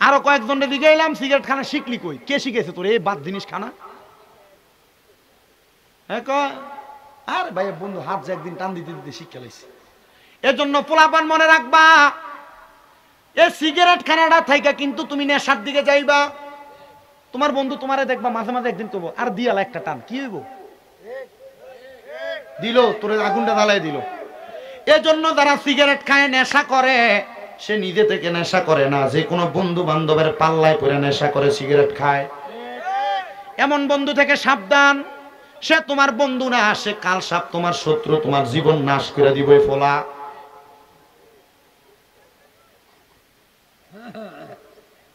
আরো কয়েকজনকে দিকে এলাম সিগারেট খানা শিখলি কই, কে শিখেছে তোর এই বাদ জিনিস খানা? হ্যাঁ কয় আর ভাই বন্ধু হাত যে একদিন টান দিতে দিতে শিক্ষা লাইছে। এজন্য পোলাপান মনে রাখবা, এই সিগারেট খানাটা থাইকা কিন্তু তুমি নেশার দিকে যাইবা। তোমার বন্ধু তোমারে দেখবা মাঝে মাঝে একদিন করবো আর দিয়ালা একটা টান, কি হইব? দিল তোর আগুনটা জ্বালাই দিল। এজন্য যারা সিগারেট খায় নেশা করে, সে নিজে থেকে নেশা করে না, যে কোনো বন্ধু বান্ধবের পাল্লায় পড়ে নেশা করে সিগারেট খায়। এমন বন্ধু থেকে সাবধান, সে তোমার বন্ধু না, সে কাল সাপ তোমার শত্রু, তোমার জীবন নাশ করে দিবে ফোলা।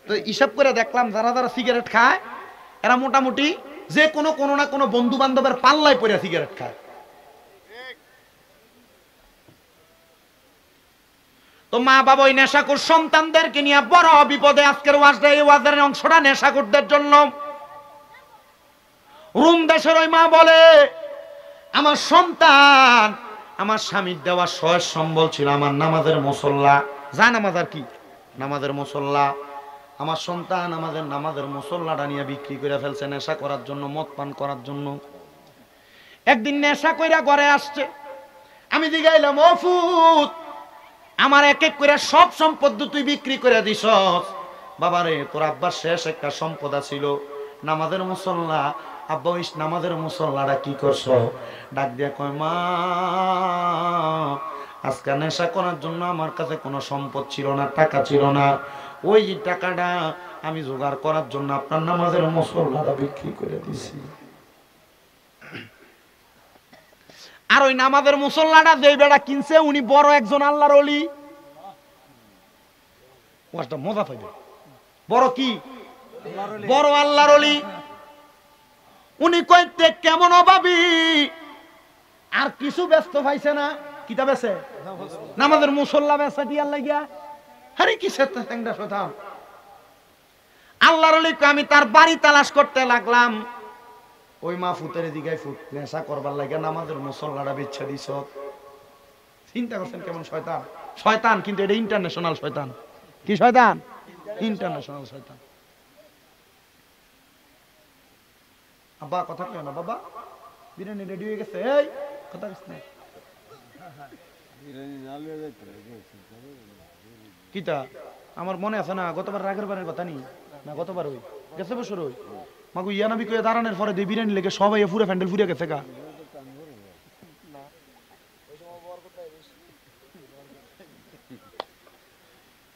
তো হিসাব করে দেখলাম যারা যারা সিগারেট খায় এরা মোটামুটি যে কোনো না কোনো বন্ধু বান্ধবের পাল্লায় পড়ে সিগারেট খায়। তো মা বাবা ওই নেশাখোর সন্তানদেরকে নিয়ে বড় বিপদে। আজকের ওয়াজটা, এই ওয়াজের অংশটা নেশাখোরদের জন্য। রুম দেশের ওই মা বলে, আমার সন্তান আমার স্বামীর দেওয়া সহায় সম্বল ছিল, আমার নামাজের মুসল্লা, যা নামাজ আর কি নামাজের মুসল্লা, আমার সন্তান আমাদের নামাজের মুসল্লাটা নিয়ে বিক্রি করে ফেলছে নেশা করার জন্য, মদ পান করার জন্য। একদিন নেশা কইরা ঘরে আসছে, আমি জিগাইলাম, ও ফুত, আমার এক এক করে সব সম্পদ তুই বিক্রি করে দিস? বাবারে, তোর আব্বার শেষ একটা সম্পদ ছিল নামাজের মুসল্লা। আব্বা ওই নামাজের মুসল্লাটা কি করছ? ডাক দিয়া কয়, মা আজকে নেশা করার জন্য আমার কাছে কোনো সম্পদ ছিল না, টাকা ছিল না, ওই টাকাটা আমি জোগাড় করার জন্য আপনার নামাজের মুসল্লাটা বিক্রি করে দিছি। আর ওই নামাজের মুসল্লাটা যে বেড়া কিনছে উনি বড় একজন আল্লাহর ওলি। ওয়াজটা মজা পাইবে। বড় কি? বড় আল্লাহর ওলি। উনি কইতে কেমন অভাবী, আর কিছু ব্যস্ত পাইছে না, কিতাব আছে নামাজের মুসল্লা বেচা দিয়ার লাগিয়া। আরে কিসের টেংরা শতাম আল্লাহর ওলি। আমি তার বাড়ি তালাশ করতে লাগলাম। ওই মা ফুতের দিকে ফুট নেশা করবার লাগে নামাজের মুসল্লাটা বেচা দিছ। চিন্তা করছেন কেমন শয়তান? শয়তান, কিন্তু এটা ইন্টারন্যাশনাল শয়তান। কি শয়তান? ইন্টারন্যাশনাল শয়তান। আব্বা কথা কয় না, বাবা বিরিয়ানি রেডি হয়ে গেছে। এই কথা কইছ না কিতা? আমার মনে আছে না গতবার রাগের বারের কথা নি না, গতবার ওই গেছে বছর ওই মাগু ইয়ানাবি কয়ে দাঁড়ানোর পরে দিয়ে বিরিয়ানি লেগে সবাই পুরো প্যান্ডেল ফুরে গেছে গা।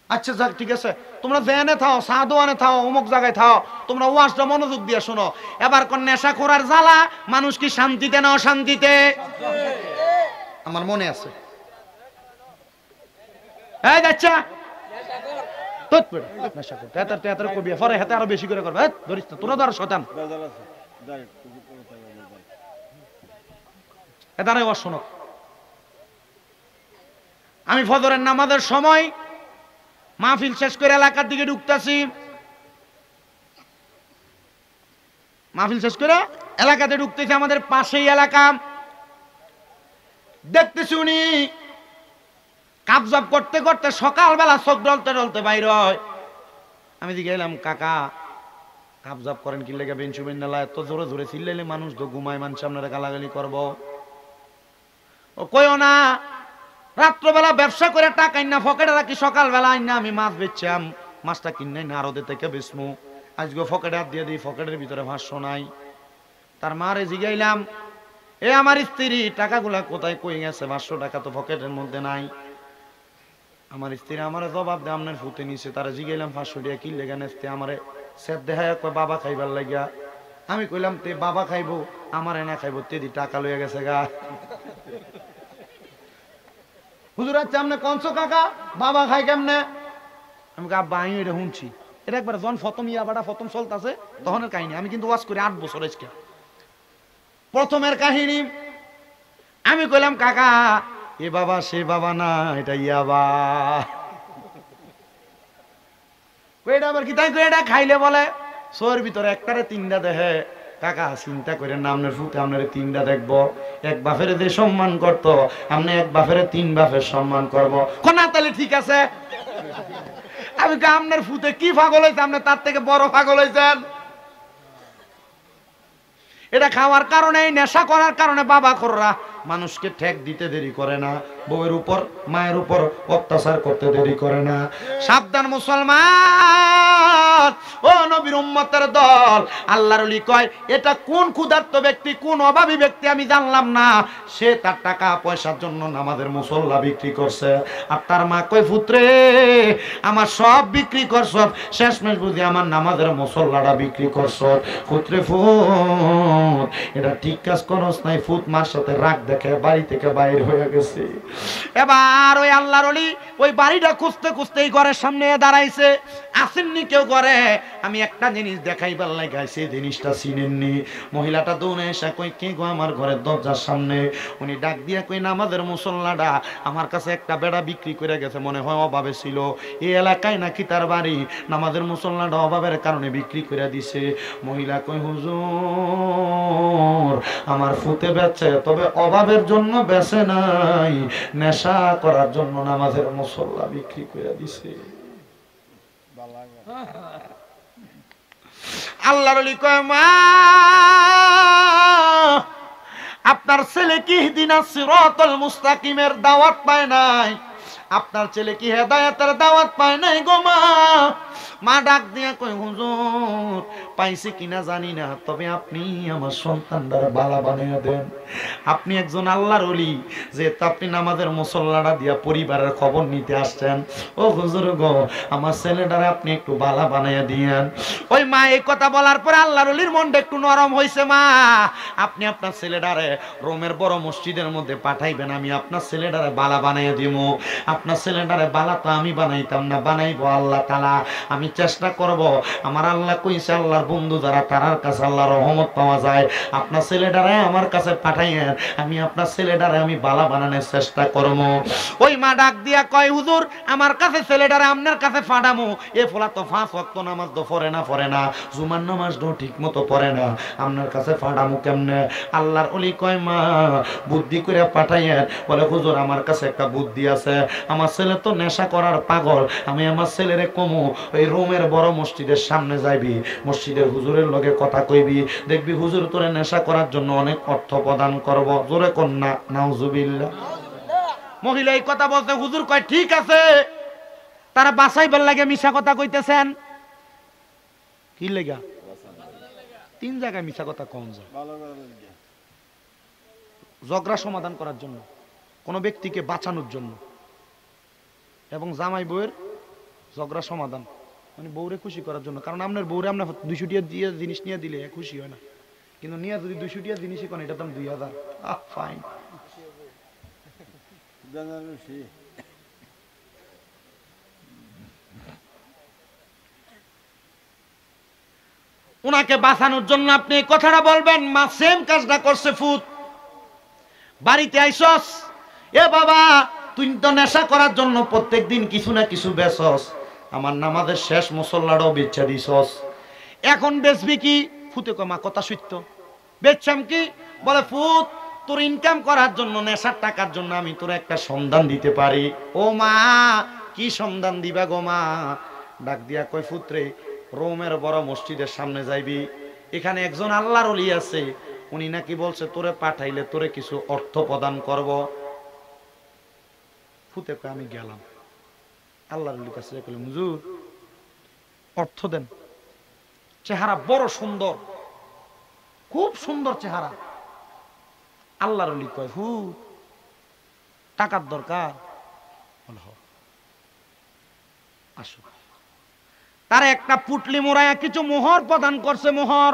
আচ্ছা যাক, ঠিক আছে, তোমরা জেনে থাও, সাদোয়ানে থাও, অমুক জায়গায় থাও, তোমরা ওয়াজটা মনোযোগ দিয়ে শোনো। এবার কোন নেশা করার জ্বালা মানুষ কি শান্তিতে না অশান্তিতে? আমার মনে আছে। এই যাচ্ছা নেশা করতে তেতার কবি পরে হাতে আরো বেশি করে করবে। ধরিস না, তোরা তো আর শয়তান। এদারে ওয়াজ শোনো। আমি ফজরের নামাজের সময় মাহফিল শেষ করে এলাকার দিকে ঢুকতেছি। মাহফিল শেষ করে এলাকাতে ঢুকতেছি, আমাদের পাশেই এলাকা। দেখতেছি উনি কাবজাব করতে করতে সকালবেলা চোখ ডলতে ডলতে বাইর হয়। আমি দিকে এলাম, কাকা কাবজাব করেন কি লেগে? বেঞ্চু বেন্ডালা এত জোরে জোরে চিল্লাইলে মানুষ তো ঘুমায়, মানুষ আপনারা গালাগালি করবো। ও কইও না, রাত্রবেলা ব্যবসা করে টাকা না পকেটে রাখি, সকালবেলা আইনা আমি মাছ বেচছাম, মাছটা কিনে না আরো থেকে বেচমু। আজকে পকেটে হাত দিয়ে দিই, পকেটের ভিতরে 500 নাই। তার মারে জিগাইলাম, এ আমার স্ত্রী টাকাগুলা কোথায় কই গেছে? 500 টাকা তো পকেটের মধ্যে নাই। আমার স্ত্রী আমার জবাব দেয়, আপনার ফুটে নিছে। তারা জিগাইলাম 500 টাকা কি লেগে নেছে? আমারে সেট দেখায় কয় বাবা খাইবার লাগিয়া। আমি কইলাম, তে বাবা খাইবো আমারে না খাইবো, তেদি টাকা লইয়া গেছে গা। হুজুর আচ্ছা আপনি কনছো কাকা বাবা খাই কেমনে? আমি আব্বা আমি এটা শুনছি, এটা একবার যখন প্রথম ইয়াবাটা প্রথম চলতেছে তখনের কাহিনী। আমি কিন্তু ওয়াজ করি 8 বছর আজকে। প্রথমের কাহিনী আমি কইলাম, কাকা এ বাবা সে বাবা না, এটা ইয়াবা। এটা আবার কি তাই? এটা খাইলে বলে শোয়ের ভিতরে একটারে 3টা দেখে। কাকা চিন্তা করে না, আপনার ফুটে আপনার 3টা দেখবো। এক বাপের যে সম্মান করতো, আপনি এক বাপের 3 বাপের সম্মান করবো। না তাহলে ঠিক আছে। আমি আপনার ফুতে কি পাগল হয়েছে, আপনি তার থেকে বড় পাগল হয়েছেন। এটা খাওয়ার কারণে, নেশা করার কারণে বাবা খোররা মানুষকে ঠেক দিতে দেরি করে না, বউয়ের উপর মায়ের উপর অত্যাচার করতে দেরি করে না। সাবধান মুসলমান, ও নবীর উম্মতের দল। আল্লাহর ওলি কয়, এটা কোন ক্ষুধার্ত ব্যক্তি, কোন অভাবী ব্যক্তি আমি জানলাম না, সে তার টাকা পয়সার জন্য নামাজের মুসল্লা বিক্রি করছে। আর তার মা কয়, পুত্রে আমার সব বিক্রি করছ, শেষমেশ বুঝি আমার নামাজের মুসল্লাটা বিক্রি করছ। পুত্রে ফুত, এটা ঠিক কাজ করস নাই। ফুত মার সাথে রাগ দেখে বাড়ি থেকে বাইর হয়ে গেছে। এবার ওই আল্লাহর ওলি ওই বাড়িটা খুঁজতে খুঁজতে এই ঘরের সামনে দাঁড়াইছে। আসেননি কেউ ঘরে, আমি একটা জিনিস দেখাইবার লাগাইছি, জিনিসটা চিনেননি। মহিলাটা দৌড়ে এসে কই, কে গো আমার ঘরের দরজার সামনে? উনি ডাক দিয়া কই, নামাজের মুসল্লাটা আমার কাছে একটা বেড়া বিক্রি করে গেছে, মনে হয় অভাবে ছিল, এই এলাকায় নাকি তার বাড়ি, নামাজের মুসল্লাটা অভাবের কারণে বিক্রি করে দিছে। মহিলা কই, হুজুর আমার ফুতে বেচে, তবে অভাবের জন্য বেচে নাই, নেশা করার জন্য নামাজের মুসল্লা বিক্রি করে দিছে। আল্লাহর ওলি কয়, মা আপনার ছেলে কি ইহদিনাস সিরাতাল মুস্তাকিমের দাওয়াত পায় নাই? আপনার ছেলে কি হেদায়েতের দাওয়াত পায় নাই গো মা? মা ডাক দিয়া কই, হুজুর পাইছে কিনা জানি না, তবে আপনি আমার সন্তানদের বালা বানিয়ে দেন। আপনি একজন আল্লাহর ওলি, যেহেতু আপনি নামাজের মুসল্লাটা দিয়া পরিবারের খবর নিতে আসছেন, ও হুজুর গো আমার ছেলেটারে আপনি একটু বালা বানিয়ে দিয়েন। ওই মা এই কথা বলার পরে আল্লাহর ওলির মনটা একটু নরম হইছে। মা আপনি আপনার ছেলেটারে রোমের বড় মসজিদের মধ্যে পাঠাইবেন, আমি আপনার ছেলেটারে বালা বানিয়ে দিব। আপনার ছেলেটারে বালা তো আমি বানাইতাম না, বানাইবো আল্লাহ তাআলা। আমি চেষ্টা করব, আমার আল্লাহ কইছে আল্লাহর বন্ধু যারা তারার কাছে আল্লাহর রহমত পাওয়া যায়। আপনার ছেলেটারে আমার কাছে পাঠাইয়েন, আমি আপনার ছেলেটারে আমি বালা বানানোর চেষ্টা করব। ওই মা ডাক দিয়া কয়, হুজুর আমার কাছে ছেলেটারে আপনার কাছে পাঠামু, এ ফলা তো 5 ওয়াক্ত নামাজ তো পড়ে না, জুমার নামাজও ঠিক মতো পড়ে না, আপনার কাছে পাঠামু কেমনে? আল্লাহর ওলি কয়, মা বুদ্ধি করে পাঠাইয়েন। বলে, হুজুর আমার কাছে একটা বুদ্ধি আছে, আমার ছেলে তো নেশা করার পাগল, আমি আমার ছেলেরে কমু, ওই রোমের বড় মসজিদের সামনে যাইবি, মসজিদের হুজুরের লগে কথা কইবি, দেখবি হুজুর তোরে নেশা করার জন্য অনেক অর্থ প্রদান করব। জোরে কোন না নাউজুবিল্লাহ। মহিলা এই কথা বলতে, হুজুর কয়, ঠিক আছে। তারা বাসাইবার লাগে মিশা কথা কইতেছেন কি লেগা? 3 জায়গায় মিশা কথা কোন যায়? ঝগড়া সমাধান করার জন্য, কোন ব্যক্তিকে বাঁচানোর জন্য, এবং জামাই বউয়ের ঝগড়া সমাধান, মানে বউরে খুশি করার জন্য। কারণ আপনার বউরে আপনার 200 টাকা দিয়ে জিনিস নিয়ে দিলে খুশি হয় না, কিন্তু নিয়ে যদি 200 টাকা জিনিসই কোন, এটা দাম 2000, ফাইন। উনাকে বাঁচানোর জন্য আপনি এই কথাটা বলবেন। মা সেম কাজটা করছে। ফুত বাড়িতে আইসস, এ বাবা তুই তো নেশা করার জন্য প্রত্যেকদিন কিছু না কিছু বেচস, আমার নামাজের শেষ মুসল্লাটাও বেচা দিছস, এখন বেচবি কি? ফুতে কয়, মা কথা সত্য, বেচছাম কি? বলে, ফুত তোর ইনকাম করার জন্য, নেশার টাকার জন্য আমি তোর একটা সন্ধান দিতে পারি। ও মা কি সন্ধান দিবা গো মা? ডাক দিয়া কয়, পুত্রে রোমের বড় মসজিদের সামনে যাইবি, এখানে একজন আল্লাহর ওলি আছে, উনি নাকি বলছে তোরে পাঠাইলে তোরে কিছু অর্থ প্রদান করব। ফুতে কয়, আমি গেলাম আল্লাহর ওলির কাছে, কইলাম হুজুর অর্থ দেন। চেহারা বড় সুন্দর, খুব সুন্দর চেহারা। আল্লাহর ওলি কয়, হু টাকার দরকার? আসো। তার একটা পুটলি মোড়ায়া কিছু মোহর প্রদান করছে, মোহর।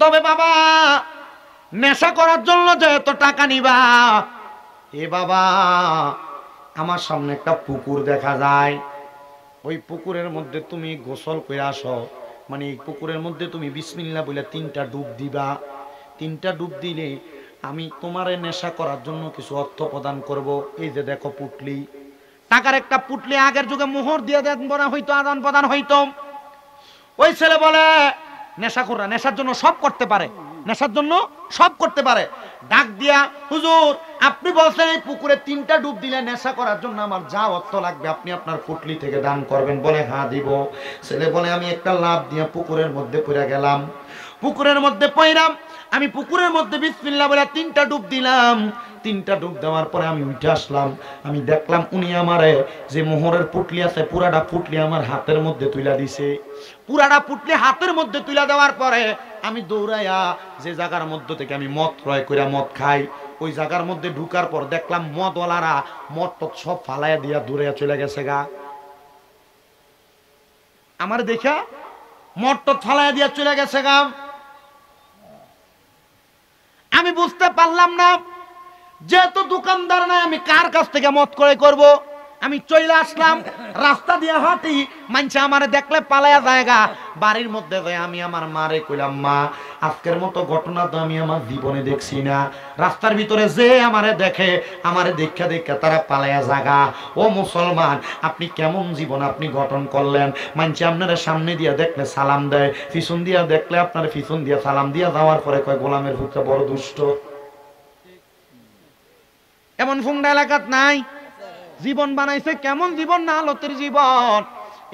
তবে বাবা নেশা করার জন্য যেহেতু টাকা নিবা, এ বাবা আমার সামনে একটা পুকুর দেখা যায়, ওই পুকুরের মধ্যে তুমি গোসল করে আসো, মানে এই পুকুরের মধ্যে তুমি বিসমিল্লাহ বলে 3টা ডুব দিবা। 3টা ডুব দিলে আমি তোমারে নেশা করার জন্য কিছু অর্থ প্রদান করব। এই যে দেখো পুটলি, টাকার একটা পুটলি, আগের যুগে মোহর দিয়ে দেন বনা হইতো, আদান প্রদান হইতো। ওই ছেলে বলে, নেশা করা নেশার জন্য সব করতে পারে, নেশার জন্য সব করতে পারে। ডাক দিয়া, হুজুর আপনি বলছেন এই পুকুরে 3টা ডুব দিলে নেশা করার জন্য আমার যা অর্থ লাগবে আপনি আপনার পুটলি থেকে দান করবেন। বলে হ্যাঁ দিব। ছেলে বলে আমি একটা লাফ দিয়ে পুকুরের মধ্যে পড়ে গেলাম। পুকুরের মধ্যে পড়লাম, আমি পুকুরের মধ্যে বিসমিল্লাহ বলে 3টা ডুব দিলাম। 3টা ডুব দেওয়ার পরে আমি উঠে আসলাম। আমি দেখলাম উনি আমারে যে মোহরের পুটলি আছে পুরাটা পুটলি আমার হাতের মধ্যে তুলে দিছে। পুরাটা পুটলি হাতের মধ্যে তুলে দেওয়ার পরে আমি দৌড়াইয়া যে জায়গার মধ্যে থেকে আমি মদ ক্রয় করে মদ খাই ওই জায়গার মধ্যে ঢুকার পর দেখলাম মদওয়ালারা মদ টদ সব ফালাইয়া দিয়া দূরে চলে গেছে গা। আমার দেখা মদ টদ ফালাইয়া দিয়া চলে গেছে গা। আমি বুঝতে পারলাম না যেহেতু দোকানদার নাই আমি কার কাছ থেকে মদ ক্রয় করব। আমি চলে আসলাম, রাস্তা দিয়ে হাঁটি, মানছে আমারে দেখলে পালায়া জায়গা। বাড়ির মধ্যে যাই আমি আমার মারে কইলাম, মা আজকের মতো ঘটনা তো আমি আমার জীবনে দেখছি না। রাস্তার ভিতরে যে আমারে দেখে আমারে দেখা দেখা তারা পালায়া জায়গা। ও মুসলমান, আপনি কেমন জীবন আপনি গঠন করলেন? মানছে আপনারা সামনে দিয়া দেখলে সালাম দেয়, পিছন দিয়া দেখলে আপনার পিছন দিয়া সালাম দিয়া যাওয়ার পরে কয় গোলামের পুত্র বড় দুষ্ট। এমন ফুংডা এলাকাত নাই? জীবন বানাইছে কেমন জীবন, না আলতের জীবন।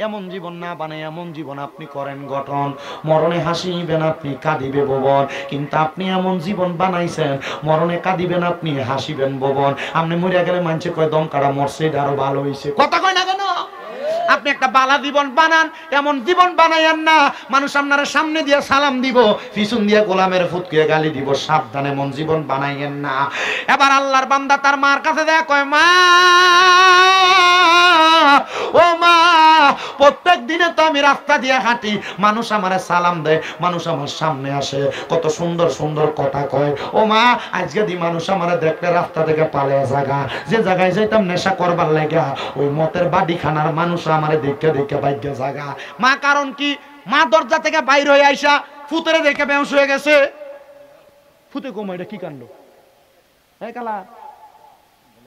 এমন জীবন না বানাই এমন জীবন আপনি করেন গঠন। মরণে হাসিবেন আপনি, কাঁদিবে ভুবন। কিন্তু আপনি এমন জীবন বানাইছেন মরণে কাঁদিবেন আপনি, হাসিবেন ভুবন। আপনি মরিয়া গেলে মানছে কয় দম কাটা মরছে, এটা আরো ভালো হয়েছে। কথা কয় না কেন? আপনি একটা বালা জীবন বানান, এমন জীবন বানাইয়েন না মানুষ আপনার সামনে দিয়ে সালাম দিব, পিছন দিয়ে গোলামের ফুটকে গালি দিব। সাবধান, এমন জীবন বানাইয়েন না। এবার আল্লাহর বান্দা তার মার কাছে যায়, কয় মা, ও মা, প্রত্যেক দিনে তো আমি রাস্তা দিয়ে হাঁটি, মানুষ আমারে সালাম দেয়, মানুষ আমার সামনে আসে, কত সুন্দর সুন্দর কথা কয়। ও মা, আজকে দি মানুষ আমারে দেখলে রাস্তা থেকে পালিয়ে জায়গা, যে জায়গায় যাইতাম নেশা করবার লাগা ওই মতের বাড়িখানার মানুষ আমারে দেখে দেখে বাইকে জায়গা। মা কারণ কি? মা দরজা থেকে বাইর হয়ে আইসা ফুতেরে দেখে বেউস হয়ে গেছে। ফুতে কম, এটা কি কাণ্ড? এই কালা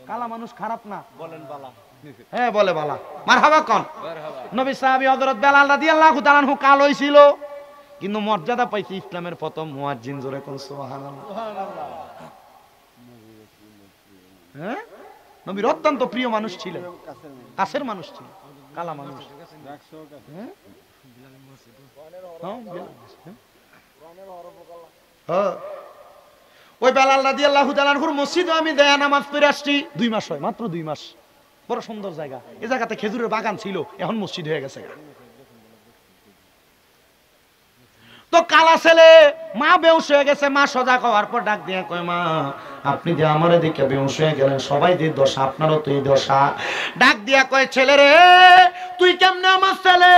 কালা মানুষ খারাপ না, বলেন বালা। হ্যাঁ বলে বালা। মারহাবা কোন? নবী সাহাবী হযরত বেলাল রাদিয়াল্লাহু তাআলা আনহু কালো ছিল কিন্তু মর্যাদা পাইছে ইসলামের প্রথম মুয়াজ্জিন। জোরে কোন সুবহানাল্লাহ। হ্যাঁ, নবীর অত্যন্ত প্রিয় মানুষ ছিলেন, কাছের মানুষ ছিলেন, কালা মানুষ। ওই বেলাল রাদিয়াল্লাহু তাআলা আনহুর মসজিদে আমি দেয়া নামাজ পড়ে আসছি। 2 মাস হয়, মাত্র 2 মাস। বড় সুন্দর জায়গা। এই জায়গাতে খেজুরের বাগান ছিল, এখন মসজিদ হয়ে গেছে। তো কালা ছেলে, মা বেউস হয়ে গেছে। মা সজাগ হওয়ার পর ডাক দিয়ে কয়, মা আপনি যে আমারে দেখে বেউস হয়ে গেলেন, সবাই যে দশা, আপনারও তো এই দশা। ডাক দিয়া কয়, ছেলে রে, তুই কেমনে আমার ছেলে?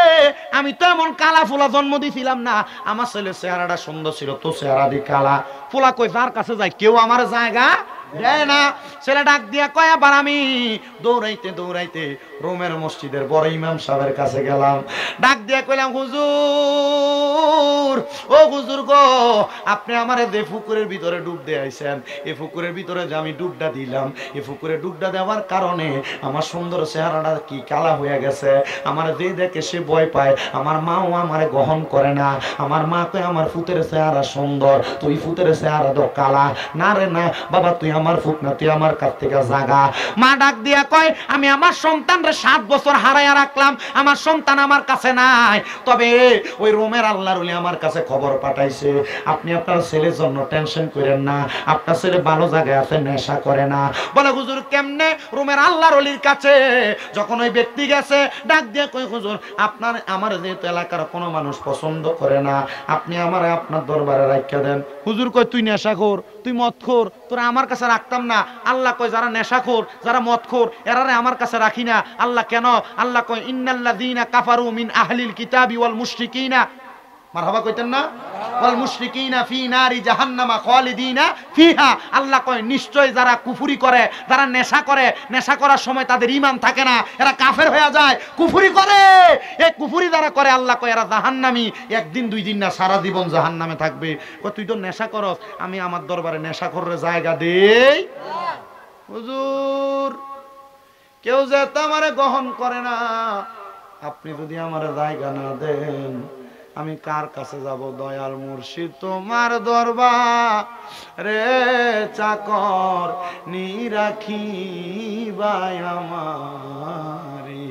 আমি তো এমন কালা ফুলা জন্ম দিছিলাম না। আমার ছেলে চেহারাটা সুন্দর ছিল, তো চেহারা দি কালা। ফুলা কই যার কাছে যায় কেউ আমার জায়গা দেয় না। ছেলে ডাক দিয়া কয়, আবার আমি দৌড়াইতে দৌড়াইতে রোমের মসজিদের বড় ইমাম সাহেবের কাছে গেলাম। ডাক দিয়া কইলাম, হুজুর, ও হুজুর গো, আপনি আমারে যে পুকুরের ভিতরে ডুব দিয়ে আইছেন, এই পুকুরের ভিতরে যে আমি ডুবটা দিলাম, এই পুকুরে ডুবটা দেওয়ার কারণে আমার সুন্দর চেহারাটা কি কালা হয়ে গেছে। আমার যে দেখে সে ভয় পায়। আমার মাও আমারে গ্রহণ করে না। আমার মা কয় আমার ফুতের চেহারা সুন্দর, তুই ফুতের চেহারা তো কালা। না রে না বাবা, তুই আমার ফুট না, তুই আমার কাছ থেকে জাগা। মা ডাক দিয়া কয়, আমি আমার সন্তানরে 7 বছর হারাইয়া রাখলাম, আমার সন্তান আমার কাছে নাই। তবে ওই রোমের আল্লাহর ওলি আমার কাছে খবর পাঠাইছে, আপনি আপনার ছেলের জন্য টেনশন করেন না, আপনার ছেলে ভালো জায়গায় আছে, নেশা করে না। বলে, হুজুর কেমনে? রোমের আল্লাহর ওলির কাছে যখন ওই ব্যক্তি গেছে, ডাক দিয়ে কই, হুজুর আপনার আমার যেহেতু এলাকার কোনো মানুষ পছন্দ করে না, আপনি আমারে আপনার দরবারে রাখিয়া দেন। হুজুর কই, তুই নেশাখোর, তুই মদখোর, তোরা আমার কাছে রাখতাম না। আল্লাহ কয়, যারা নেশাখোর, যারা মদখোর, এরারে আমার কাছে রাখি না। আল্লাহ কেন? আল্লাহ কয়, ইন্নাল্লাযীনা কাফারু মিন আহলিল কিতাবি ওয়াল মুশরিকিনা, মারহাবা কইতেন না, ওয়াল মুশরিকিনা ফি নারি জাহান্নামা খালিদিনা ফিহা। আল্লাহ কয়, নিশ্চয় যারা কুফরি করে, যারা নেশা করে, নেশা করার সময় তাদের ঈমান থাকে না, এরা কাফের হয়ে যায়, কুফরি করে। এই কুফরি যারা করে, আল্লাহ কয় এরা জাহান্নামী, একদিন 2 দিন না, সারা জীবন জাহান্নামে থাকবে। কয়, তুই তো নেশা করস, আমি আমার দরবারে নেশাখোরের জায়গা দেই? হুজুর কেউ যে আমারে গ্রহণ করে না, আপনি যদি আমার জায়গা না দেন, আমি কার কাছে যাব দয়াল মুর্শিদ তোমার দরবার রে চাকর নিরাখিবাই আমারি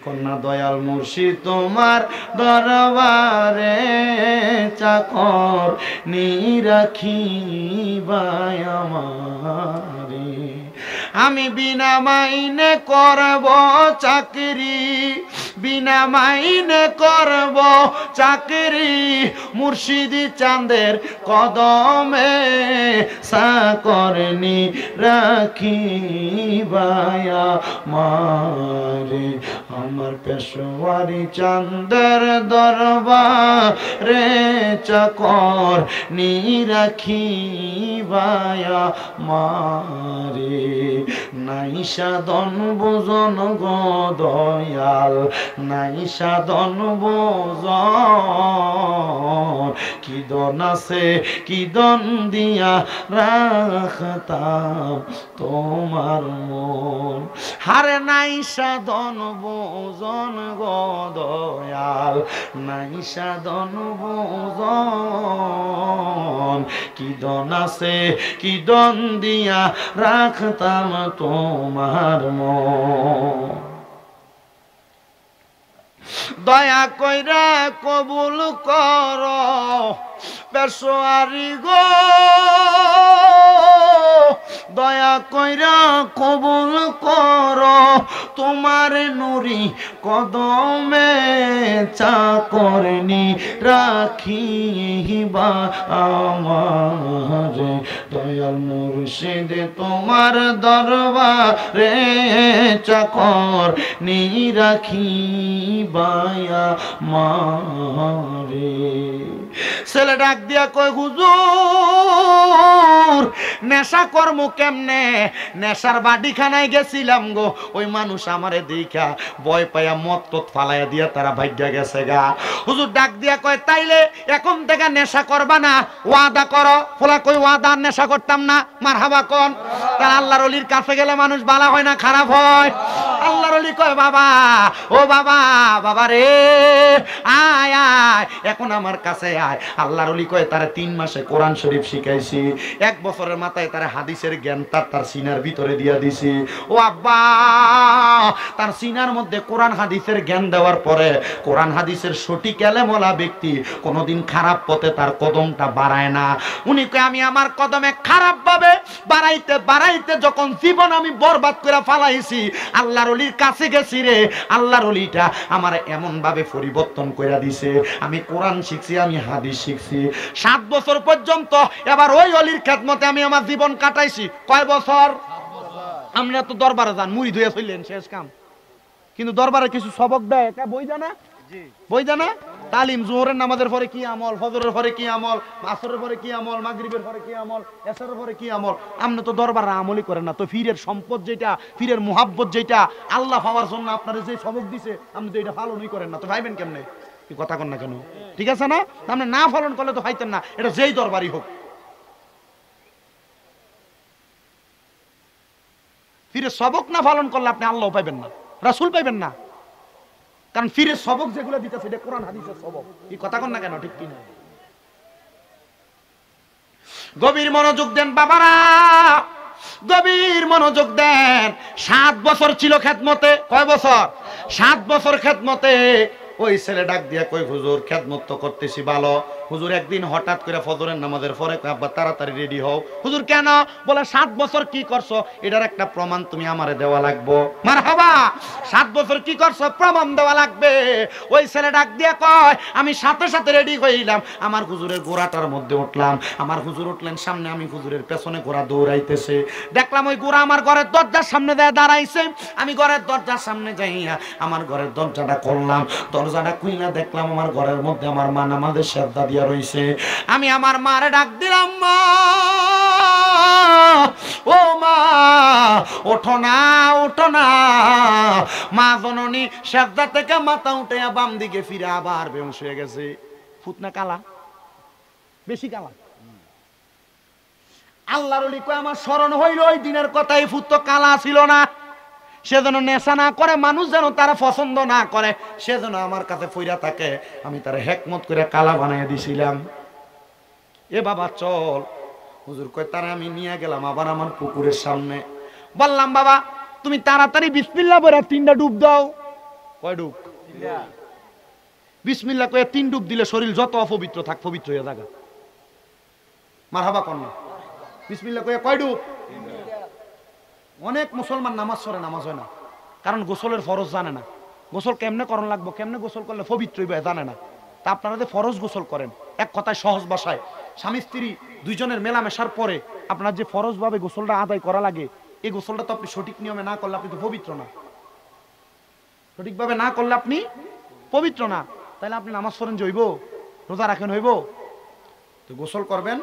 কন্যা দয়াল মুর্শিদ তোমার দরবারে চাকর নিরাখিবাই আমারি আমি বিনা মাইনে করব চাকরি বিনা মাইনে করব চাকরি মুর্শিদি চাঁদের কদমে চাকরনি রাখিবায়া মারে আমার পেশোয়ারি চাঁদের দরবারে চাকর নি রাখিবায়া মারে নাই সাধন বোজন গো দয়াল নাই সাধন বোজন কি দন আছে কি দন দিয়া রাখতাম তোমার মন হারে নাই সাধন বোজন গো দয়াল নাই সাধন বোজন কি দন আছে কি দন দিয়া রাখতাম তোমার মন দয়া কইরা কবুল কর পেশোয়ারি গো দয়া কইরা কবুল কর তোমার নুরি কদমে চাকরনি রাখিবা আমারে দয়াল মুর্শিদ তোমার দরবারে চাকর নি রাখিবায়া মারে ছেলে ডাক দিয়া কয় হুজুর নেশা কর্ম কেমনে নেশার বাড়িখানায় গেছিলাম গো ওই মানুষ আমারে দেখা ভয় পাইয়া মত তত ফালাইয়া দিয়া তারা ভাগ্যা গেছে গা হুজুর ডাক দিয়া কয় তাইলে এখন থেকে নেশা করবা না ওয়াদা করো ফলা কই ওয়াদা নেশা করতাম না মারহাবা কোন তার আল্লাহর ওলির কাছে গেলে মানুষ ভালো হয় না খারাপ হয় আল্লাহর ওলি কয় বাবা ও বাবা বাবা রে আয় আয় এখন আমার কাছে আয় আল্লাহর ওলি কয় তারে 3 মাসে কোরআন শরীফ শিখাইছি 1 বছরের মাথায় তারে হাদিসের জ্ঞান তার সিনার ভিতরে দিয়া দিছি ও আব্বা তার সিনার মধ্যে কোরআন হাদিসের জ্ঞান দেওয়ার পরে কোরআন হাদিসের সঠিক এলেমওয়ালা ব্যক্তি কোনোদিন খারাপ পথে তার কদমটা বাড়ায় না উনি কয় আমি আমার কদমে খারাপ ভাবে বাড়াইতে বাড়াইতে যখন জীবন আমি বরবাদ করে ফালাইছি আল্লাহর ওলির কাছে গেছি রে আল্লাহর ওলিটা আমার এমন ভাবে পরিবর্তন কইরা দিছে আমি কোরআন শিখছি আমি হাদিস শিখছি 7 বছর পর্যন্ত এবার ওই ওলির খেদমতে আমি আমার জীবন কাটাইছি কয় বছর আমরা তো দরবারে যান মুড়ি ধুয়ে ফেললেন শেষ কাম কিন্তু দরবারে কিছু সবক দেয় এটা বই জানা জি বই জানা তালিম জোহরের নামাজের পরে কি আমল ফজরের পরে কি আমল আসরের পরে কি আমল মাগরিবের পরে কি আমল এশারের পরে কি আমল আপনি তো দরবারে আমলই করেন না তো ফিরের সম্পদ যেটা ফিরের মুহাব্বত যেটা আল্লাহ পাওয়ার জন্য আপনারা যে সবক দিছে আপনি তো এটা পালনই করেন না তো ভাইবেন কেমনে কি কথা কন না কেন ঠিক আছে না আপনি না পালন করলে তো পাইতেন না এটা যেই দরবারই হোক ফিরে সবক না পালন করলে আপনি আল্লাহ পাইবেন না রাসূল পাইবেন না কারণ ফিরে সবক যেগুলো দিতেছে এটা কোরআন হাদিসের সবক এই কথা কন না কেন ঠিক কি না গভীর মনোযোগ দেন বাবারা গভীর মনোযোগ দেন 7 বছর ছিল খেদমতে কয় বছর 7 বছর খেদমতে ওই ছেলে ডাক দিয়া কই হুজুর খেদমত তো করতেছি ভালো হুজুর একদিন হঠাৎ করে ফজরের নামাজের পরে আব্বা তাড়াতাড়ি রেডি হও হুজুর কেন বলে 7 বছর কি করছো এটার একটা প্রমাণ তুমি আমারে দেওয়া লাগবে মারহাবা 7 বছর কি করছো প্রমাণ দেওয়া লাগবে ওই ছেলে ডাক দিয়া কয় আমি সাথে সাথে রেডি হইলাম আমার হুজুরের ঘোড়াটার মধ্যে উঠলাম আমার হুজুর উঠলেন সামনে আমি হুজুরের পেছনে ঘোড়া দৌড়াইতেছে দেখলাম ওই ঘোড়া আমার ঘরের দরজার সামনে দাঁড়াইছে আমি ঘরের দরজার সামনে যাইয়া আমার ঘরের দরজাটা করলাম দরজাটা খুইলা দেখলাম আমার ঘরের মধ্যে আমার মা নামাজের সেজদা দিয়া রইছে আমি আমার মারে ডাক দিলাম মা ও মা ওঠো না মা জননী সেজদা থেকে মাথা উঠাইয়া বাম দিকে ফিরে আবার বেহুশ হয়ে গেছে ফুতনা কালা বেশি কালা আল্লাহর ওলি কয় আমার স্মরণ হইল ওই দিনের কথা এই ফুত তো কালা ছিল না সে যেন নেশা না করে, মানুষ যেন তারা পছন্দ না করে, সে যেন আমার কাছে ফইরা থাকে, আমি তার হেকমত করে কালা বানাই দিছিলাম। এ বাবা চল। হুজুর কয় তারা আমি নিয়ে গেলাম আবার আমার পুকুরের সামনে। বললাম বাবা তুমি তাড়াতাড়ি বিসমিল্লাহ বলে 3টা ডুব দাও। কয় ডুব? বিসমিল্লাহ কয়ে 3 ডুব দিলে শরীর যত অপবিত্র থাক পবিত্র হয়ে যাবে। মারহাবা কন্যা। বিসমিল্লাহ কয়ে কয় ডুব? অনেক মুসলমান নামাজ পড়ে, নামাজ হয় না, কারণ গোসলের ফরজ জানে না। গোসল কেমনে করণ লাগবো, কেমনে গোসল করলে পবিত্রই জানে না। তা আপনারা যে ফরজ গোসল করেন, এক কথায় সহজ ভাষায় স্বামী স্ত্রী দুইজনের মেলামেশার পরে আপনার যে ফরজ ভাবে গোসলটা আদায় করা লাগে, এই গোসলটা তো আপনি সঠিক নিয়মে না করলে আপনি তো পবিত্র না। সঠিকভাবে না করলে আপনি পবিত্র না, তাহলে আপনি নামাজ পড়েন যে হইব, রোজা রাখেন হইব? তো গোসল করবেন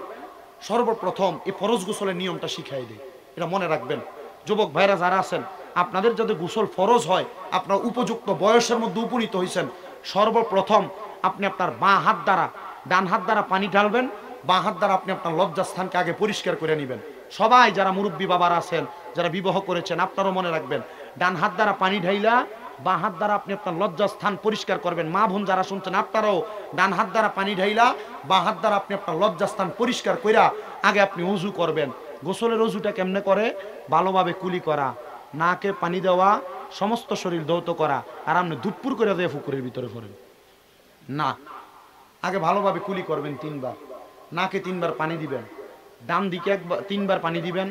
সর্বপ্রথম এই ফরজ গোসলের নিয়মটা শিখাই দেয়, এটা মনে রাখবেন। যুবক ভাইরা যারা আছেন, আপনাদের যদি গোসল ফরজ হয়, আপনার উপযুক্ত বয়সের মধ্যে উপনীত হয়েছেন, সর্বপ্রথম আপনি আপনার বাঁ হাত দ্বারা, ডান হাত দ্বারা পানি ঢালবেন, বাঁ হাত দ্বারা আপনি আপনার লজ্জাস্থানকে আগে পরিষ্কার করে নেবেন। সবাই যারা মুরব্বী বাবারা আছেন, যারা বিবাহ করেছেন, আপনারাও মনে রাখবেন, ডান হাত দ্বারা পানি ঢাইলা বাঁ হাত দ্বারা আপনি আপনার লজ্জাস্থান পরিষ্কার করবেন। মা বোন যারা শুনছেন, আপনারাও ডান হাত দ্বারা পানি ঢাইলা বাঁ হাত দ্বারা আপনি আপনার লজ্জাস্থান পরিষ্কার কইরা আগে আপনি ওযু করবেন। গোসলের ওযুটা কেমনে করে? ভালোভাবে কুলি করা, নাকে পানি দেওয়া, সমস্ত শরীর ধৌত করা, আর আপনি দুপুর করে দিয়ে পুকুরের ভিতরে পড়েন না। আগে ভালোভাবে কুলি করবেন 3 বার, নাকে 3 বার পানি দিবেন, ডান দিকে 3 বার পানি দিবেন,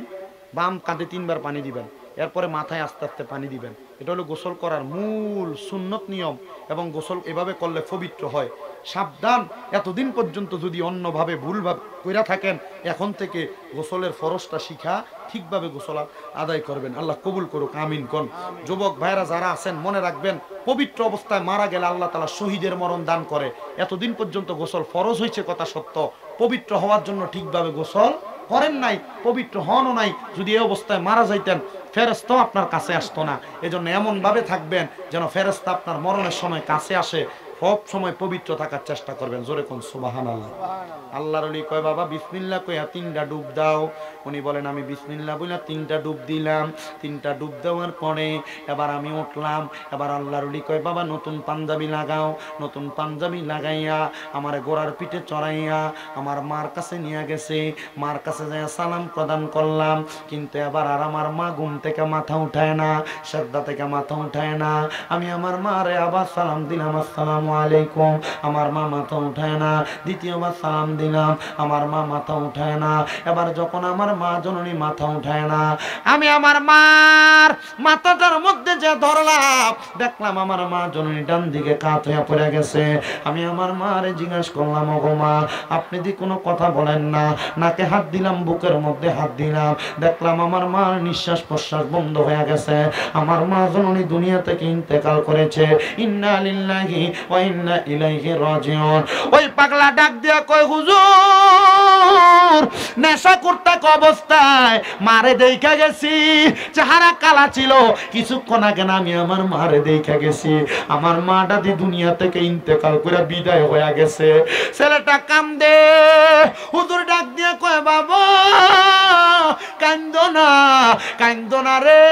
বাম কাঁধে 3 বার পানি দিবেন, এরপরে মাথায় আস্তে আস্তে পানি দিবেন। এটা হলো গোসল করার মূল সুন্নত নিয়ম, এবং গোসল এভাবে করলে পবিত্র হয়। সাবধান, এতদিন পর্যন্ত যদি অন্যভাবে ভুলভাবে কইরা থাকেন, এখন থেকে গোসলের ফরজটা শিখা ঠিকভাবে গোসল আদায় করবেন। আল্লাহ কবুল করুক, আমিন কোন। যুবক ভাইরা যারা আছেন মনে রাখবেন, পবিত্র অবস্থায় মারা গেলে আল্লাহ তাআলা শহীদের মরণ দান করে। এতদিন পর্যন্ত গোসল ফরজ হয়েছে কথা সত্য, পবিত্র হওয়ার জন্য ঠিকভাবে গোসল করেন নাই, পবিত্র হনও নাই, যদি এই অবস্থায় মারা যাইতেন ফেরেশতাও আপনার কাছে আসতো না। এজন্য এমন ভাবে থাকবেন যেন ফেরেশতা আপনার মরণের সময় কাছে আসে। সব সময় পবিত্র থাকার চেষ্টা করবেন। জোরে কোন সুবহানাল্লাহ। আল্লাহর ওলি কয় বাবা বিসমিল্লাহ কইয়া 3টা ডুব দাও। উনি বলেন আমি বিসমিল্লাহ বইলা 3টা ডুব দিলাম। 3টা ডুব দেওয়ার পরে এবার আমি উঠলাম। এবার আল্লাহর ওলি কয় বাবা নতুন পাঞ্জাবি লাগাও। নতুন পাঞ্জাবি লাগাইয়া আমার গোড়ার পিঠে চড়াইয়া আমার মার কাছে নিয়ে গেছে। মার কাছে যাইয়া সালাম প্রদান করলাম, কিন্তু এবার আর আমার মা ঘুম থেকে মাথা উঠায় না, শ্রদ্ধা থেকে মাথা উঠায় না। আমি আমার মারে আবার সালাম দিলাম, আসসালামু আলাইকুম। আমার মা মাথা উঠায় না। দ্বিতীয়বার সালাম দিলাম, আমার মা মাথা উঠায় না। এবার যখন আমার মা জননী মাথা উঠায় না, আমি আমার মার মাথাটার মধ্যে যে ধরলাম, দেখলাম আমার মা জননী ডান দিকে কাত হয়ে পড়ে গেছে। আমি আমার মারে জিজ্ঞাসা করলাম, ওগো মা আপনি দি কোনো কথা বলেন না। নাকে হাত দিলাম, বুকের মধ্যে হাত দিলাম, দেখলাম আমার মার নিঃশ্বাস প্রশ্বাস বন্ধ হয়ে গেছে। আমার মা জননী দুনিয়া থেকে ইন্তেকাল করেছে। ইন্না লিল্লাহি ওয়া ইন্না ইলাইহি রাজিউন। ওই পাগলা ডাক দিয়া কয়, হুজুর নেশা করতে অবস্থায় মারে দেখা গেছি, চেহারা কালা ছিল, কিছুক্ষণ আগে না আমি আমার মারে দেখা গেছি। আমার মা দাদি দুনিয়া থেকে ইন্তেকাল করে বিদায় হয়ে গেছে। ছেলেটা কান্দে। হুজুর ডাক দিয়া কয়, বাবা কান্দো না, কান্দো না রে।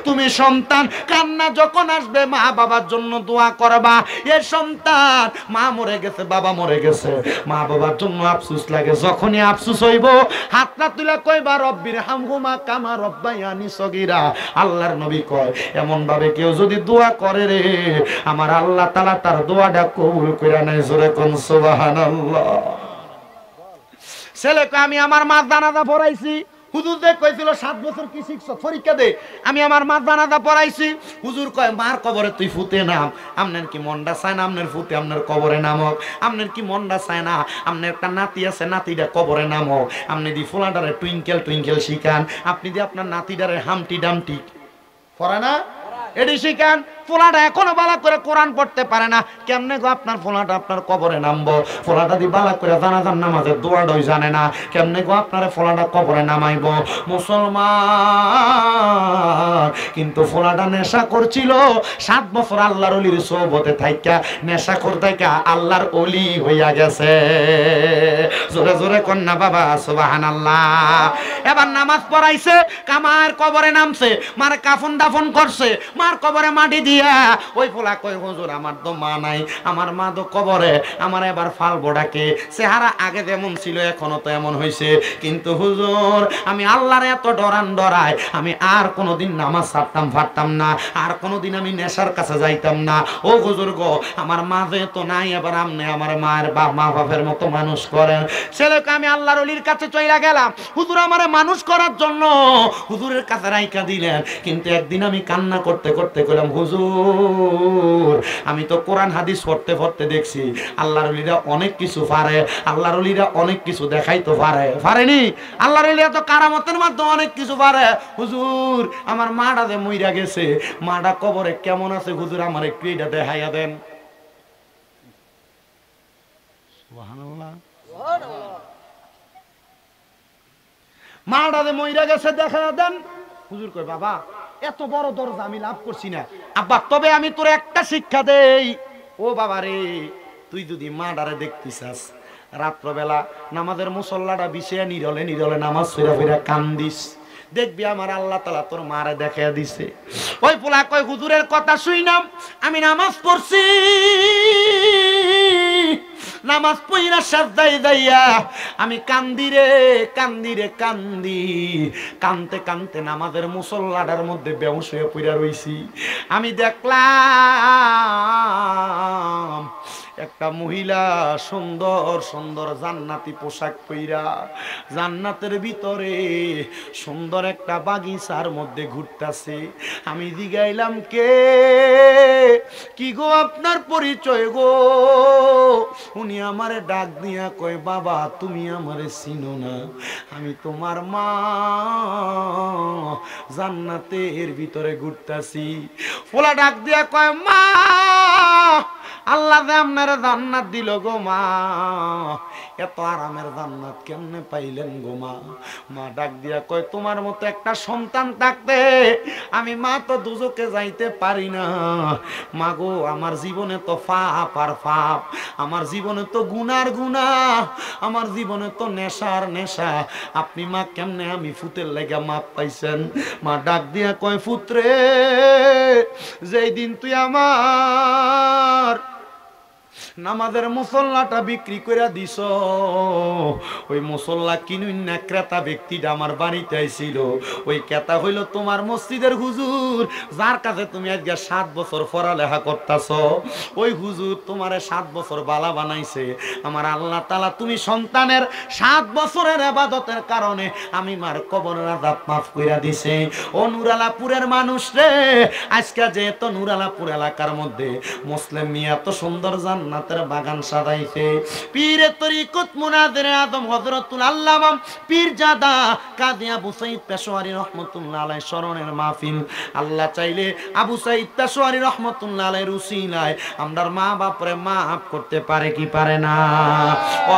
তুমি সন্তান কান্না যখন আসবে মা বাবার জন্য দোয়া করবা। এ সন্তান মা মরে গেছে, বাবা মরে গেছে, মা বাবার জন্য আফসোস লাগে। যখনই আফসোস হইব হাতটা তুলে কইবা রব্বির হামহুমা কামা রব্বায়ানি সগীরা। আল্লাহর নবী কয় এমন ভাবে কেউ যদি দোয়া করে রে, আমার আল্লাহ তাআলা তার দোয়াটা কবুল কইরা নেয়। জোরে কোন সুবহানাল্লাহ। ছেলেকে আমি আমার মা জানাজা পড়াইছি। হুজুর যে কইছিল 7 বছর কি শিখছ পরীক্ষা দে, আমি আমার মা জানাজা পড়াইছি। হুজুর কয় মার কবরে তুই ফুতে নাম। আপনার কি মনটা চায় না আপনার ফুতে আপনার কবরে নামক? আপনার কি মনটা চায় না আপনার একটা নাতি আছে, নাতিটা কবরে নামক? আপনি দি ফুলাডারে টুইঙ্কেল টুইঙ্কেল শিখান, আপনি দি আপনার নাতিডারে হামটি ডামটি পড়ে না এডি শিখান। ফোলাটা এখনো বালা করে কোরআন পড়তে পারে না, কেমনে গো আপনার ফোলাটা আপনার কবরে নামবো? ফোলাটা দি বালা করে জানাজার নামাজের দোয়াটাই জানে না, কেমনে গো আপনার ফোলাটা কবরে নামাইব? মুসলমান কিন্তু ফোলাটা নেশা করছিল 7 বছর আল্লাহর ওলির সোহবতে থাইকা, নেশা করতে আল্লাহর ওলি হইয়া গেছে। জোরে জোরে কন্যা বাবা সুবহানাল্লাহ। এবার নামাজ পড়াইছে, কামার কবরে নামছে, মার কাফন দাফন করছে, মার কবরে মাটি দিয়া ওই ফোলা কই হুজুর আমার তো মা নাই, আমার মা তো কবরে, আমার এবার ফালবো ডাকে। চেহারা আগে যেমন ছিল এখনো তো এমন হইছে, কিন্তু হুজুর আমি আল্লাহর এত ডরাই, আমি আর কোনোদিন নামাজ ছাড়তাম ফাড়তাম না, আর কোনোদিন আমি নেশার কাছে যাইতাম না। ও হুজুর গো, আমার মা যেহেতু নাই, এবার আপনি আমার মায়ের মা বাপের মতো মানুষ করেন। ছেলেকে আমি আল্লাহর ওলির কাছে চইলা গেলাম, হুজুর আমারে মানুষ করার জন্য হুজুরের কাছে রাইখা দিলেন। কিন্তু একদিন আমি কান্না করতে করতে কইলাম, হুজুর আমি তো কোরআন হাদিস পড়তে পড়তে দেখছি আল্লাহর ওলিরা অনেক কিছু পারে, আল্লাহর ওলিরা অনেক কিছু দেখাইতে পারেনি, আল্লাহর ওলিরা তো কারামতের মাধ্যমে অনেক কিছু পারে। হুজুর আমার মাটা যে মইরা গেছে, মাটা কবরে কেমন আছে হুজুর আমার একটু এটা দেখাইয়া দেন। সুবহানাল্লাহ। মাটা যে মইরা গেছে দেখাইয়া দেন। হুজুর কই বাবা এত বড় দরজা আমি লাভ করছি না, আব্বা তবে আমি তোর একটা শিক্ষা দেই। ও বাবা রে, তুই যদি মাটারে দেখতে চাস, রাত্রবেলা নামাজের মুসল্লাটা বিছিয়ে নিরলে নিরলে নামাজ ফিরা ফিরা কান্দিস, দেখবি আমার আল্লাহ তাআলা তোর মারে দেখাইয়া দিছে। ওই পোলা কয় হুজুরের কথা শুইনাম, আমি নামাজ পড়ছি, নামাজ পইরা সাজদায় যাইয়া আমি কান্দি রে কান্দি রে কান্দি, কানতে কানতে নামাজের মুসল্লাটার মধ্যে বেহুশ হয়ে পইরা রইছি। আমি দেখলাম একটা মহিলা সুন্দর সুন্দর জান্নাতি পোশাক পইরা জান্নাতের ভিতরে সুন্দর একটা বাগিচার মধ্যে ঘুরতাছে। আমি জিগাইলাম, কে কি গো আপনার পরিচয় গো? উনি আমারে ডাক দিয়া কয়, বাবা তুমি আমারে চিনো না, আমি তোমার মা, জান্নাতের ভিতরে ঘুরতাছি। পোলা ডাক দিয়া কয়, মা আল্লাহ যে আপনার জান্নাত দিল গো মা, এত আরামের জান্নাত কেমনে পাইলেন গো মা? মা ডাক দিয়া কয়, তোমার মতো একটা সন্তান থাকতে আমি মা তো দুজকে যাইতে পারি না। মা গো আমার জীবনে তো পাপ আর পাপ, আমার জীবনে তো গুনার গুনাহ, আমার জীবনে তো নেশার নেশা, আপনি মা কেমনে আমি ফুতের লেগা মাপ পাইছেন? মা ডাক দিয়া কয়, পুত্রে যেই দিন তুই আমার নামাজের মুসল্লাটা বিক্রি করে দিস, ওই মুসল্লা কিনুন না ক্রেতা ব্যক্তিটা আমার বাড়িতে আইছিল, ওই ক্রেতা হইল তোমার মসজিদের হুজুর, যার কাছে তুমি আজকে 7 বছর পড়ালেখা করতেছ। ওই হুজুর তোমারে 7 বছর বালা বানাইছে। আমার আল্লাহ তাআলা তুমি সন্তানের 7 বছরের ইবাদতের কারণে আমি মার কবরের আযাব মাফ কইরা দিছে। ও নুরালাপুরের মানুষ রে, আজকে যেহেতু নুরালাপুর এলাকার মধ্যে মুসলিম মিয়া তো সুন্দর জান্নাতের বাগান সাজাইছে, পীরে তরিকত মুনাদের আদম হযরতুল আল্লামা পীরজাদা কাজী আবু সাঈদ পেশোয়ারী রাহমাতুল্লাহ আলাইহি স্মরণের মাহফিল। আল্লাহ চাইলে আবু সাঈদ পেশোয়ারী রাহমাতুল্লাহ আলাইহির উসিলায় আমরার মা বাপরে মাফ করতে পারে কি পারে না?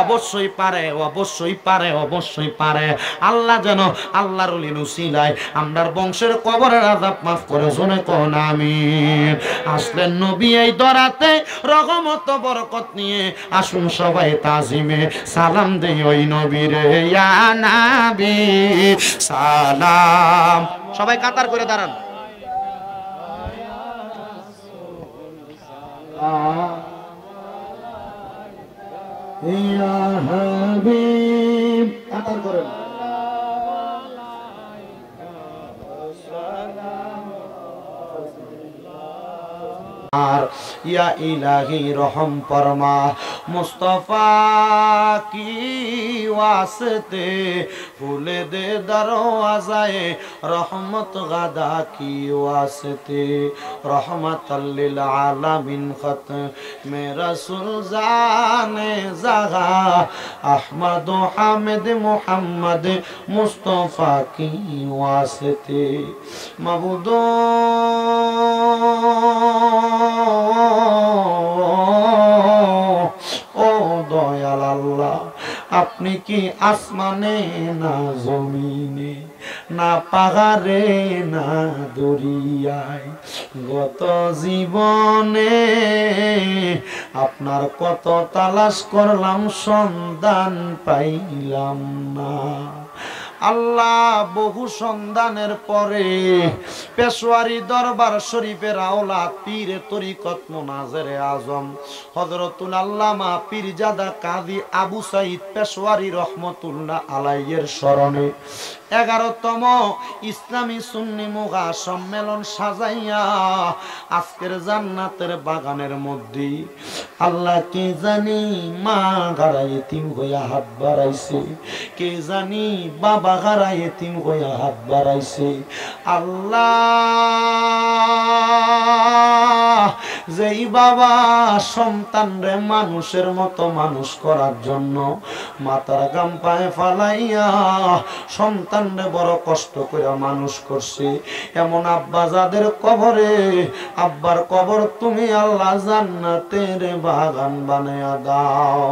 অবশ্যই পারে, অবশ্যই পারে, অবশ্যই পারে। আল্লাহ যেন আল্লাহর ওলির উসিলায় আমরার বংশের কবরের আযাব মাফ করে, শুনে কোন আমিন। আসলেন নবী এই দরাতে রহমত বরকত নিয়ে, আসুন সবাই তাজিমে সালাম দেই ওই নবীরে, ইয়া নবী সালাম। সবাই কাতার করে দাঁড়ান। ইয়া হাবিব, কাতার করেন। আর ইয়া ইলাহি রহম ফরমা মুস্তাফা কি ওয়াস্তে, ফুলে দে দরওয়াজায়ে রহমত গাদা কি ওয়াস্তে, রহমাতাল লিল আলামিন খতমে রাসূল জানে জাগা, আহমদ হামিদ মুহাম্মদ মুস্তাফা কি ওয়াস্তে। মাবুদ তুমি কি আসমানে না জমিনে, না পাহাড়ে না দরিয়ায়, গত জীবনে আপনার কত তালাশ করলাম সন্ধান পাইলাম না। আল্লাহ বহু সন্ধানের পরে পেশোয়ারি দরবার শরীফের আওলাদ পীরে তরিকত মুনাজেরে আজম হযরতুল আল্লামা পীরজাদা কাজী আবু সাঈদ পেশোয়ারি রহমতুল্লাহ আলাইহির স্মরণে 11তম ইসলামী সুন্নি মুগা সম্মেলন সাজাইয়া আজকের জান্নাতের বাগানের মধ্যে আল্লাহ কে জানি মা গারা এতিম হইয়া হাত বাড়াইছে, কে জানি বাবা গারা এতিম হইয়া হাত বাড়াইছে। আল্লাহ যেই বাবা সন্তান রে মানুষের মতো মানুষ করার জন্য মাথার গাম পায়ে ফালাইয়া সন্তান রে বড় কষ্ট করে মানুষ করছে, এমন আব্বা যাদের কবরে আব্বার কবর তুমি আল্লাহ জান্নাতের বাগান বানায়া দাও।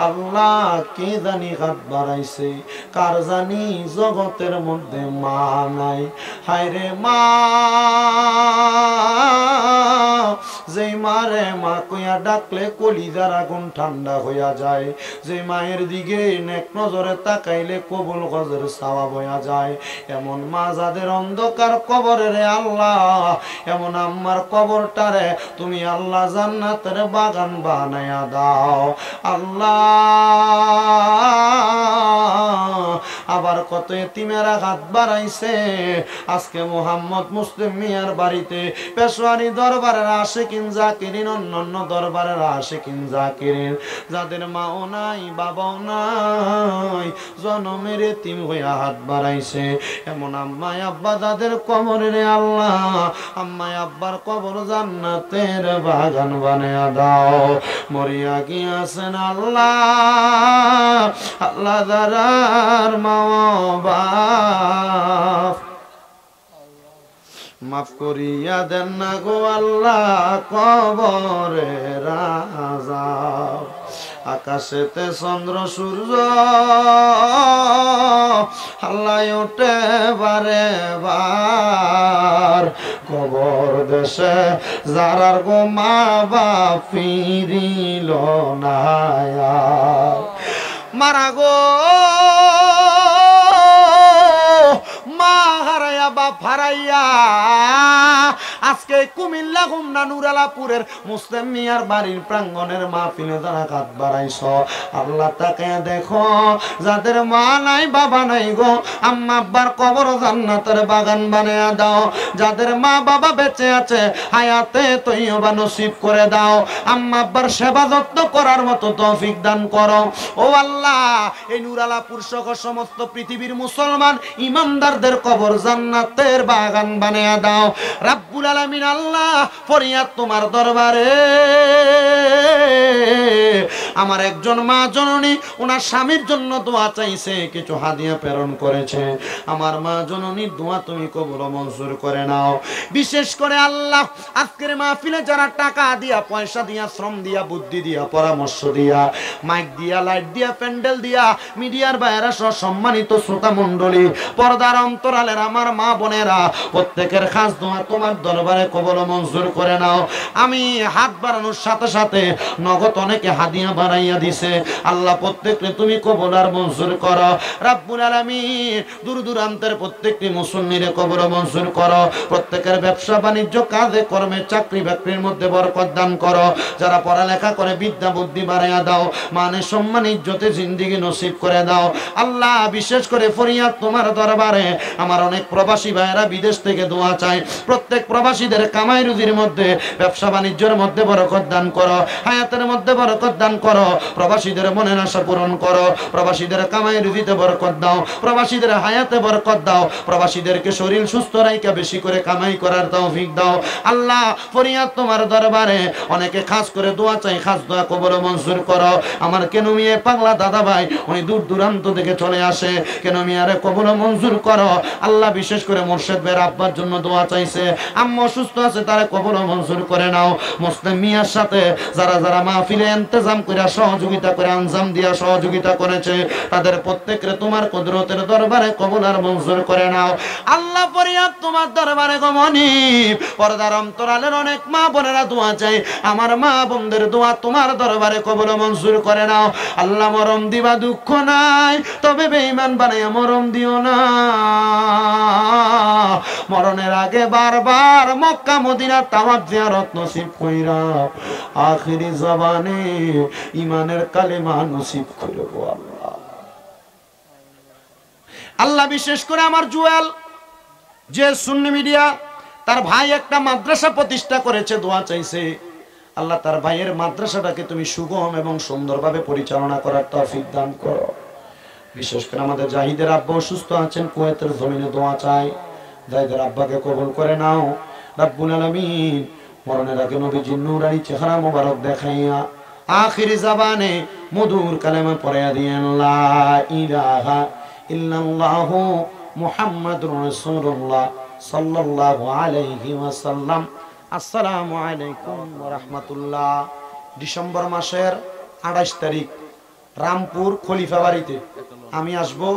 আল্লাহ কে জানি হাত বাড়াইছে, কার জানি জগতের মধ্যে মা নাই। হায় রে মা, যে মারে মা কইয়া ডাকলে কলিজার আগুন ঠান্ডা হইয়া যায়, যে মায়ের দিকে নেক নজরে তাকাইলে কবুল গজের সওয়াব হইয়া যায়, এমন মা যাদের অন্ধকার কবরে রে আল্লাহ, এমন আম্মার কবরটারে তুমি আল্লাহ জান্নাতের বাগান বানায়া দাও। আল্লাহ আবার কত এতিমেরা হাত বাড়াইছে, আজকে মোহাম্মদ মুসলিম মিয়ার বাড়িতে পেশোয়ারি দরবারের আশিকিন জাকিরিন, অন্যান্য দরবারের আশিকিন জাকিরিন যাদের মাও নাই বাবাও নাই, জনমের এতিম হইয়া হাত বাড়াইছে, এমন আম্মাই আব্বা যাদের কবরে রে আল্লাহ, আম্মাই আব্বার কবর জান্নাতের বাগান বানায়া দাও। মরিয়া গিয়াছেন আল্লাহ, আল্লাহ দারার মা বাপ মাফ করিয়া দেন না গো আল্লাহ কবরে রাজা। আকাশেতে চন্দ্র সূর্য আল্লাহ ওঠে বারে বার, কবর দেশে যারার গো মা বাপ ফিরিল না মারা গো, মা হারাইয়া বাপ হারাইয়া আজকে কুমিল্লা হোমনা নুরালাপুরের মুসলিম মিয়ার বাড়ির প্রাঙ্গণের মাহফিলে যারা হাত বাড়াইছ, আল্লাহ তাকে দেখো যাদের মা নাই বাবা নাই গো, আম্মা আব্বার কবর জান্নাতের বাগান বানায়া দাও। যাদের মা বাবা বেঁচে আছে হায়াতে তৈয়বা নসিব করে দাও, আম্মা আব্বার সেবা যত্ন করার মতো তৌফিক দান করো। ও আল্লাহ, এই নুরালাপুর সহ সমস্ত পৃথিবীর মুসলমান ইমানদারদের কবর জান্নাতের বাগান বানায়া দাও। রাব্বুল আলামিন আল্লাহ ফরিয়াদ তোমার দরবারে, আমার একজন মা জননী ওনার স্বামীর জন্য দোয়া চাইছে, কিছু হাদিয়া প্রেরণ করেছে, আমার মা জননীর দোয়া তুমি কবুল ও মঞ্জুর করে নাও। বিশেষ করে আল্লাহ আজকের মাহফিলে যারা টাকা দিয়া, পয়সা দিয়া, শ্রম দিয়া, বুদ্ধি দিয়া, পরামর্শ দিয়া, মাইক দিয়া, লাইট দিয়া, প্যান্ডেল দিয়া, মিডিয়ার বাইরে সহ সম্মানিত শ্রোতা মণ্ডলী, পর্দার অন্তরালের আমার মা বোনেরা, প্রত্যেকের খাস দোয়া তোমার দরবারে কবুল ও মঞ্জুর করে নাও। আমি হাত বাড়ানোর সাথে সাথে নগদ অনেকে হাদিয়া বাড়াইয়া দিছে, আল্লাহ প্রত্যেককে তুমি কবুল আর মঞ্জুর করো। রাব্বুল আলামিন দূর দূরান্তের প্রত্যেকটি মুসল্লিরে কবুল ও মঞ্জুর করো। প্রত্যেকের ব্যবসা বাণিজ্য কাজে কর্মে চাকরি বাকরির মধ্যে বরকত দান করো। যারা পড়ালেখা করে বিদ্যা বুদ্ধি বাড়াইয়া দাও, মানে সম্মান ইজ্জতে জিন্দেগি নসিব করে দাও। আল্লাহ বিশেষ করে ফরিয়াদ তোমার দরবারে, আমার অনেক প্রবাসী ভাইয়েরা বিদেশ থেকে দোয়া চায়, প্রত্যেক প্রবাসীদের কামাই রুজির মধ্যে, ব্যবসা বাণিজ্যের মধ্যে বরকত দান করো, হায়াতের মধ্যে বরকত দান করো, প্রবাসীদের মনের আশা পূরণ করো, প্রবাসীদের কামাই রুজিতে বরকত দাও, প্রবাসীদের হায়াতে বরকত দাও, প্রবাসীদেরকে শরীর সুস্থ রাইখা বেশি করে কামাই করার তৌফিক দাও। আল্লাহ ফরিয়াদ তোমার দরবারে, অনেকে খাস করে দোয়া চাই, খাস দোয়া কবুল ও মঞ্জুর করো। আমার কেন মিয়ে পাগলা দাদা ভাই উনি দূর দূরান্ত থেকে চলে আসে, কেন মিয়ারে কবুল ও মঞ্জুর করো। আল্লাহ বিশেষ করে মোর্শেদ ভাইয়ের আব্বার জন্য দোয়া চাইছে, আম্মা অসুস্থ আছে, তারা কবুল ও মঞ্জুর করে নাও। মুসলিম মিয়ার সাথে যারা যারা মাহফিলে ইন্তজাম করে সহযোগিতা করে আঞ্জাম দিয়া সহযোগিতা করেছে তাদের প্রত্যেককে তোমার কুদরতের দরবারে কবুল আর মঞ্জুর করে নাও আল্লাহ ফরিয়াদ তোমার দরবারে গো মনিব পর্দার অন্তরালের অনেক মা বোনেরা দোয়া চাই আমার মা বোনদের দোয়া তোমার দরবারে কবুল মঞ্জুর করে নাও আল্লাহ মরম দিবা দুঃখ নাই তবে বেঈমান বানাইয়া মরম দিও না মরণের আগে বারবার মক্কা মদিনা তাওয়াফ জিয়ারত নসিব কইরা আখিরি জবানে ঈমানের কালেমা নসিব কইরো গো আল্লাহ আল্লাহ বিশেষ করে আমার জুয়েল যে সুন্নি মিডিয়া তার ভাই একটা মাদ্রাসা প্রতিষ্ঠা করেছে দোয়া চাইছে আল্লাহ তার ভাইয়ের মাদ্রাসাটাকে তুমি সুগম এবং সুন্দরভাবে পরিচালনা করার তৌফিক দান করো বিশেষ করে আমাদের জাহিদের আব্বা অসুস্থ আছেন কুয়েতের জমিনে দোয়া চাই জাহিদের আব্বাকে কবুল করে নাও রব্বুল আলামিন মরণের আগে নবীজির নূরানি চেহারা মোবারক দেখাইয়া আখিরি জবানে মধুর কালেমা পড়াইয়া দিয়েন লা ইলাহা ইল্লাল্লাহু মুহাম্মাদুর রাসূলুল্লাহ সাল্লাল্লাহু আলাইহি ওয়াসাল্লাম আসসালামু আলাইকুম ওয়া রাহমাতুল্লাহ ডিসেম্বর মাসের 28 তারিখ রামপুর খলিফা বাড়িতে আমি আসবো।